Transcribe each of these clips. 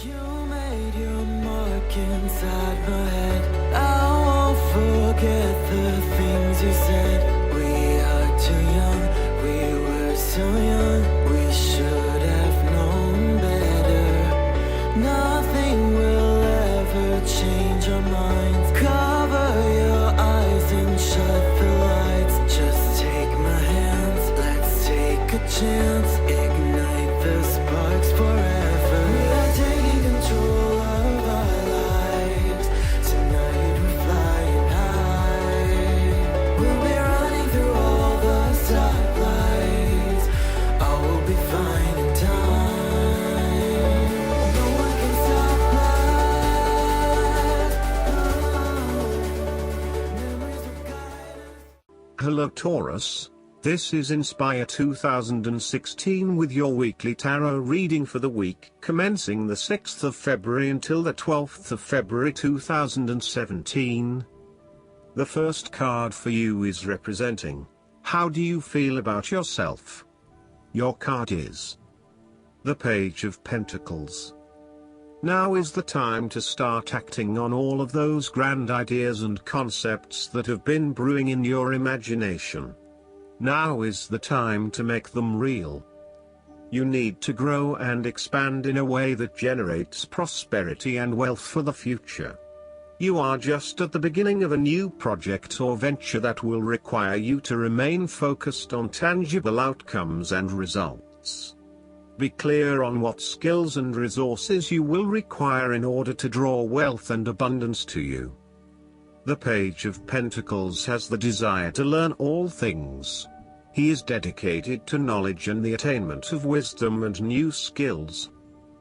You made your mark inside my head. I won't forget the things you said. We are too young, we were so young. We should have known better. Nothing will ever change our minds. Cover your eyes and shut the lights. Just take my hands, let's take a chance. Ignite the sparks forever. We are taking control of our lives. Tonight we're flying high. We'll be running through all the stoplights. All will be fine in time. No one can stop us. Memories will guide us. Hello Taurus, this is Inspire 2016 with your weekly tarot reading for the week commencing the 6th of February until the 12th of February 2017. The first card for you is representing, how do you feel about yourself? Your card is the Page of Pentacles. Now is the time to start acting on all of those grand ideas and concepts that have been brewing in your imagination. Now is the time to make them real. You need to grow and expand in a way that generates prosperity and wealth for the future. You are just at the beginning of a new project or venture that will require you to remain focused on tangible outcomes and results. Be clear on what skills and resources you will require in order to draw wealth and abundance to you. The Page of Pentacles has the desire to learn all things. He is dedicated to knowledge and the attainment of wisdom and new skills.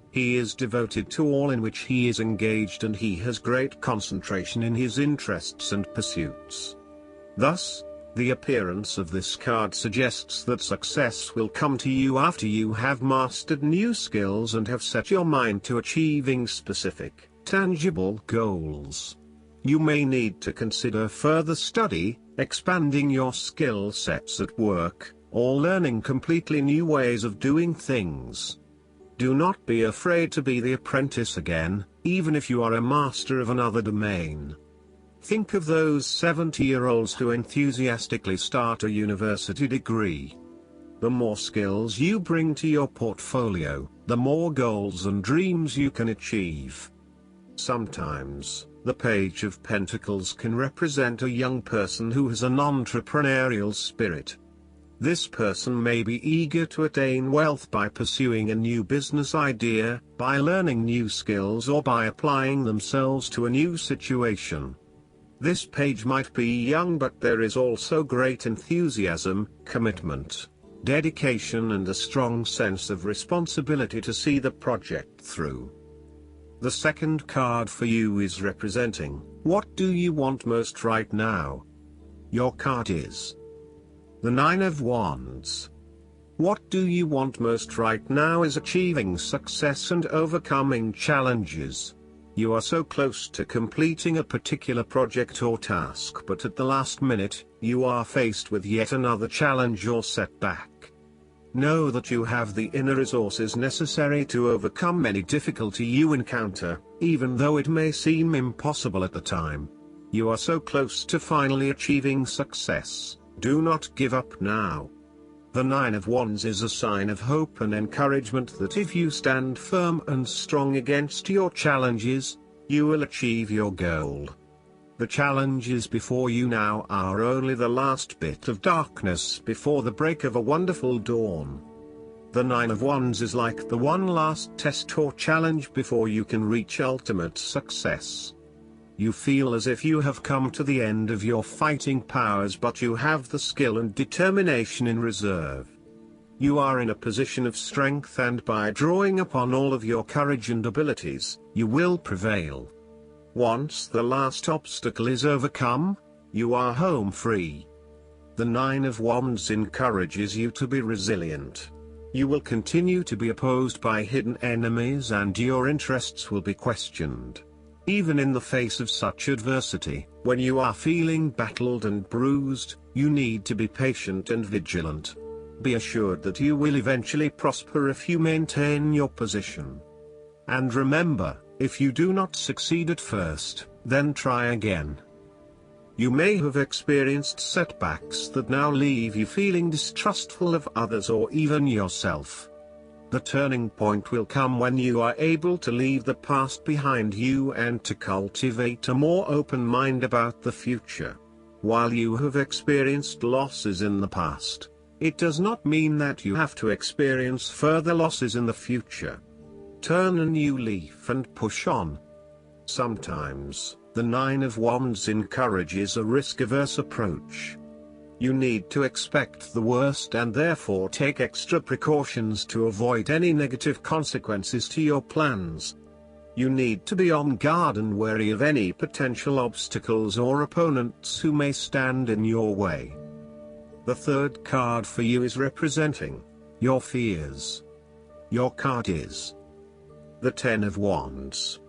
He is devoted to all in which he is engaged, and he has great concentration in his interests and pursuits. Thus, the appearance of this card suggests that success will come to you after you have mastered new skills and have set your mind to achieving specific, tangible goals. You may need to consider further study, expanding your skill sets at work, or learning completely new ways of doing things. Do not be afraid to be the apprentice again, even if you are a master of another domain. Think of those 70-year-olds who enthusiastically start a university degree. The more skills you bring to your portfolio, the more goals and dreams you can achieve. Sometimes, the Page of Pentacles can represent a young person who has an entrepreneurial spirit. This person may be eager to attain wealth by pursuing a new business idea, by learning new skills, or by applying themselves to a new situation. This page might be young, but there is also great enthusiasm, commitment, dedication, and a strong sense of responsibility to see the project through. The second card for you is representing, what do you want most right now? Your card is the Nine of Wands. What do you want most right now is achieving success and overcoming challenges. You are so close to completing a particular project or task, but at the last minute, you are faced with yet another challenge or setback. Know that you have the inner resources necessary to overcome any difficulty you encounter, even though it may seem impossible at the time. You are so close to finally achieving success. Do not give up now. The Nine of Wands is a sign of hope and encouragement that if you stand firm and strong against your challenges, you will achieve your goal. The challenges before you now are only the last bit of darkness before the break of a wonderful dawn. The Nine of Wands is like the one last test or challenge before you can reach ultimate success. You feel as if you have come to the end of your fighting powers, but you have the skill and determination in reserve. You are in a position of strength, and by drawing upon all of your courage and abilities, you will prevail. Once the last obstacle is overcome, you are home free. The Nine of Wands encourages you to be resilient. You will continue to be opposed by hidden enemies, and your interests will be questioned. Even in the face of such adversity, when you are feeling battled and bruised, you need to be patient and vigilant. Be assured that you will eventually prosper if you maintain your position. And remember, if you do not succeed at first, then try again. You may have experienced setbacks that now leave you feeling distrustful of others or even yourself. The turning point will come when you are able to leave the past behind you and to cultivate a more open mind about the future. While you have experienced losses in the past, it does not mean that you have to experience further losses in the future. Turn a new leaf and push on. Sometimes, the Nine of Wands encourages a risk-averse approach. You need to expect the worst and therefore take extra precautions to avoid any negative consequences to your plans. You need to be on guard and wary of any potential obstacles or opponents who may stand in your way. The third card for you is representing your fears. Your card is the Ten of Wands.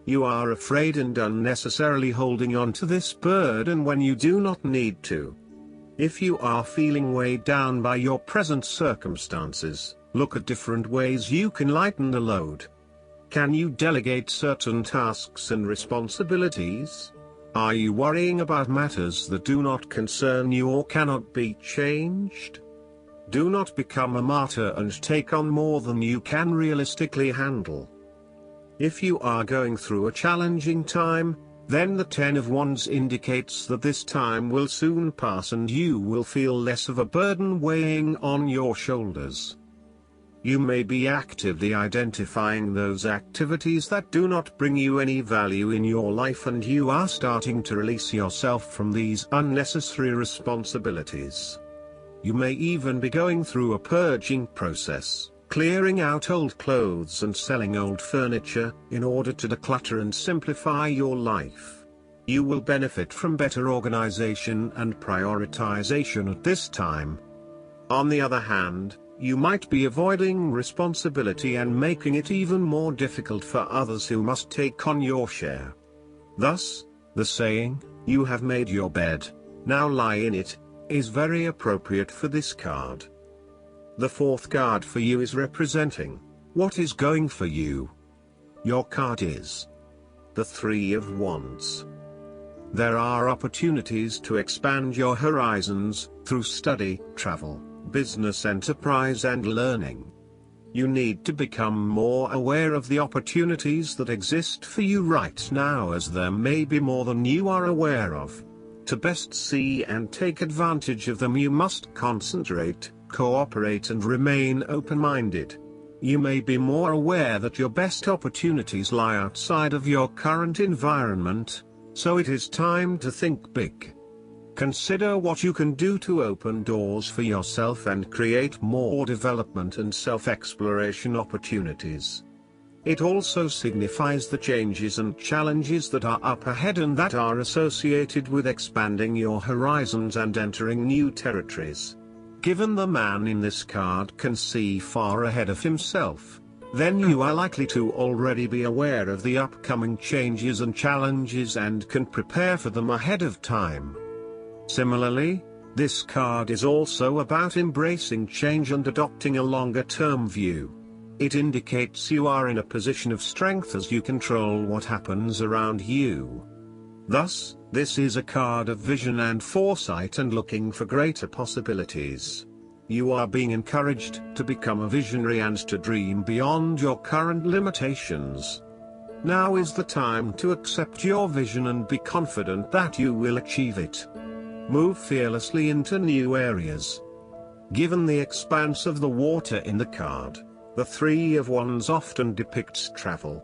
You are afraid and unnecessarily holding on to this burden when you do not need to. If you are feeling weighed down by your present circumstances, look at different ways you can lighten the load. Can you delegate certain tasks and responsibilities? Are you worrying about matters that do not concern you or cannot be changed? Do not become a martyr and take on more than you can realistically handle. If you are going through a challenging time, then the Ten of Wands indicates that this time will soon pass and you will feel less of a burden weighing on your shoulders. You may be actively identifying those activities that do not bring you any value in your life, and you are starting to release yourself from these unnecessary responsibilities. You may even be going through a purging process, clearing out old clothes and selling old furniture, in order to declutter and simplify your life. You will benefit from better organization and prioritization at this time. On the other hand, you might be avoiding responsibility and making it even more difficult for others who must take on your share. Thus, the saying, "You have made your bed, now lie in it," is very appropriate for this card. The fourth card for you is representing what is going for you. Your card is the Three of Wands. There are opportunities to expand your horizons through study, travel, business enterprise and learning. You need to become more aware of the opportunities that exist for you right now, as there may be more than you are aware of. To best see and take advantage of them, you must concentrate, cooperate and remain open-minded. You may be more aware that your best opportunities lie outside of your current environment, so it is time to think big. Consider what you can do to open doors for yourself and create more development and self-exploration opportunities. It also signifies the changes and challenges that are up ahead and that are associated with expanding your horizons and entering new territories. Given the man in this card can see far ahead of himself, then you are likely to already be aware of the upcoming changes and challenges and can prepare for them ahead of time. Similarly, this card is also about embracing change and adopting a longer-term view. It indicates you are in a position of strength as you control what happens around you. Thus, this is a card of vision and foresight and looking for greater possibilities. You are being encouraged to become a visionary and to dream beyond your current limitations. Now is the time to accept your vision and be confident that you will achieve it. Move fearlessly into new areas. Given the expanse of the water in the card, the Three of Wands often depicts travel.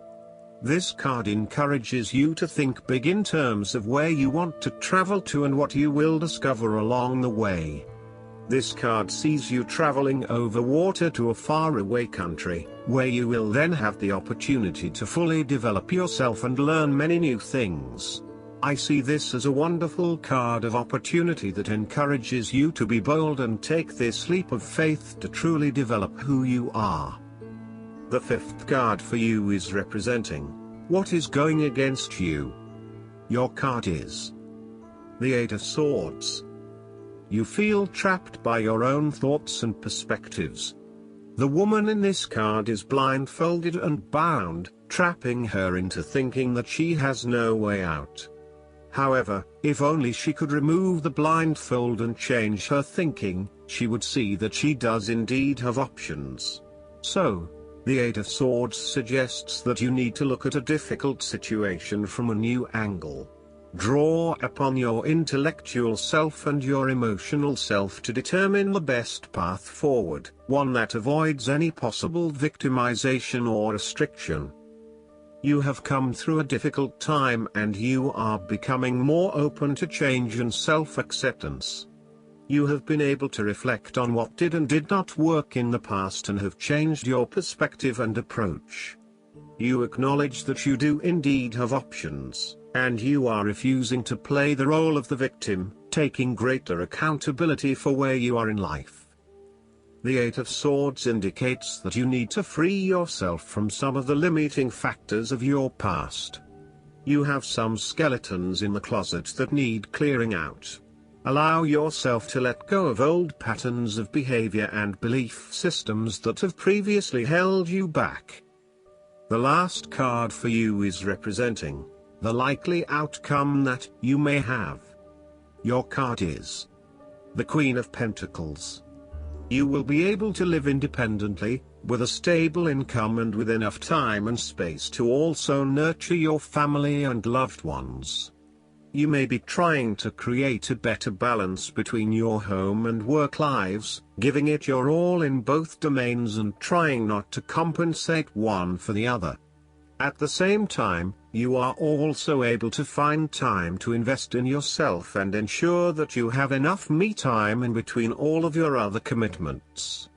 This card encourages you to think big in terms of where you want to travel to and what you will discover along the way. This card sees you traveling over water to a faraway country, where you will then have the opportunity to fully develop yourself and learn many new things. I see this as a wonderful card of opportunity that encourages you to be bold and take this leap of faith to truly develop who you are. The fifth card for you is representing what is going against you. Your card is the Eight of Swords. You feel trapped by your own thoughts and perspectives. The woman in this card is blindfolded and bound, trapping her into thinking that she has no way out. However, if only she could remove the blindfold and change her thinking, she would see that she does indeed have options. So, the Eight of Swords suggests that you need to look at a difficult situation from a new angle. Draw upon your intellectual self and your emotional self to determine the best path forward, one that avoids any possible victimization or restriction. You have come through a difficult time and you are becoming more open to change and self-acceptance. You have been able to reflect on what did and did not work in the past and have changed your perspective and approach. You acknowledge that you do indeed have options, and you are refusing to play the role of the victim, taking greater accountability for where you are in life. The Eight of Swords indicates that you need to free yourself from some of the limiting factors of your past. You have some skeletons in the closet that need clearing out. Allow yourself to let go of old patterns of behavior and belief systems that have previously held you back. The last card for you is representing the likely outcome that you may have. Your card is the Queen of Pentacles. You will be able to live independently, with a stable income and with enough time and space to also nurture your family and loved ones. You may be trying to create a better balance between your home and work lives, giving it your all in both domains and trying not to compensate one for the other. At the same time, you are also able to find time to invest in yourself and ensure that you have enough me time in between all of your other commitments.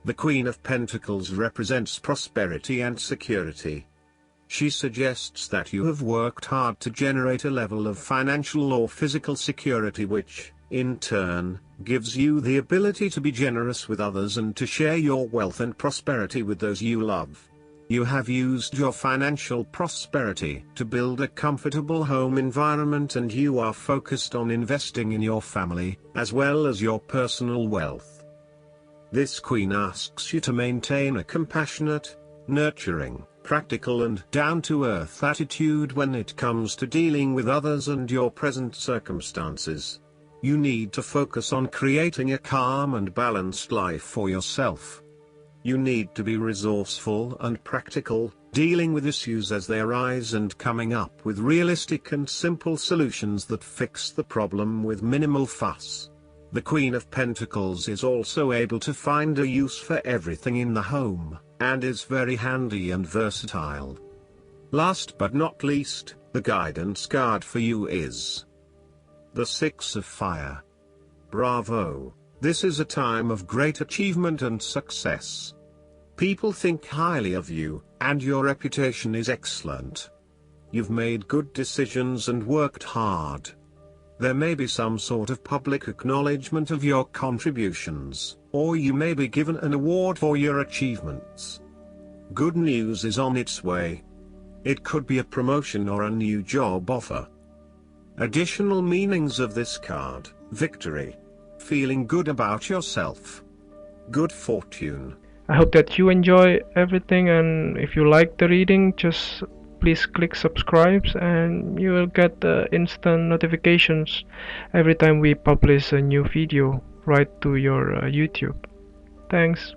The Queen of Pentacles represents prosperity and security. She suggests that you have worked hard to generate a level of financial or physical security which, in turn, gives you the ability to be generous with others and to share your wealth and prosperity with those you love. You have used your financial prosperity to build a comfortable home environment and you are focused on investing in your family, as well as your personal wealth. This Queen asks you to maintain a compassionate, nurturing, practical and down-to-earth attitude when it comes to dealing with others and your present circumstances. You need to focus on creating a calm and balanced life for yourself. You need to be resourceful and practical, dealing with issues as they arise and coming up with realistic and simple solutions that fix the problem with minimal fuss. The Queen of Pentacles is also able to find a use for everything in the home, and is very handy and versatile. Last but not least, the guidance card for you is the Six of Fire. Bravo! This is a time of great achievement and success. People think highly of you, and your reputation is excellent. You've made good decisions and worked hard. There may be some sort of public acknowledgement of your contributions, or you may be given an award for your achievements. Good news is on its way. It could be a promotion or a new job offer. Additional meanings of this card: victory, feeling good about yourself, good fortune. I hope that you enjoy everything, and if you like the reading, just please click subscribe and you will get the instant notifications every time we publish a new video right to your YouTube. Thanks.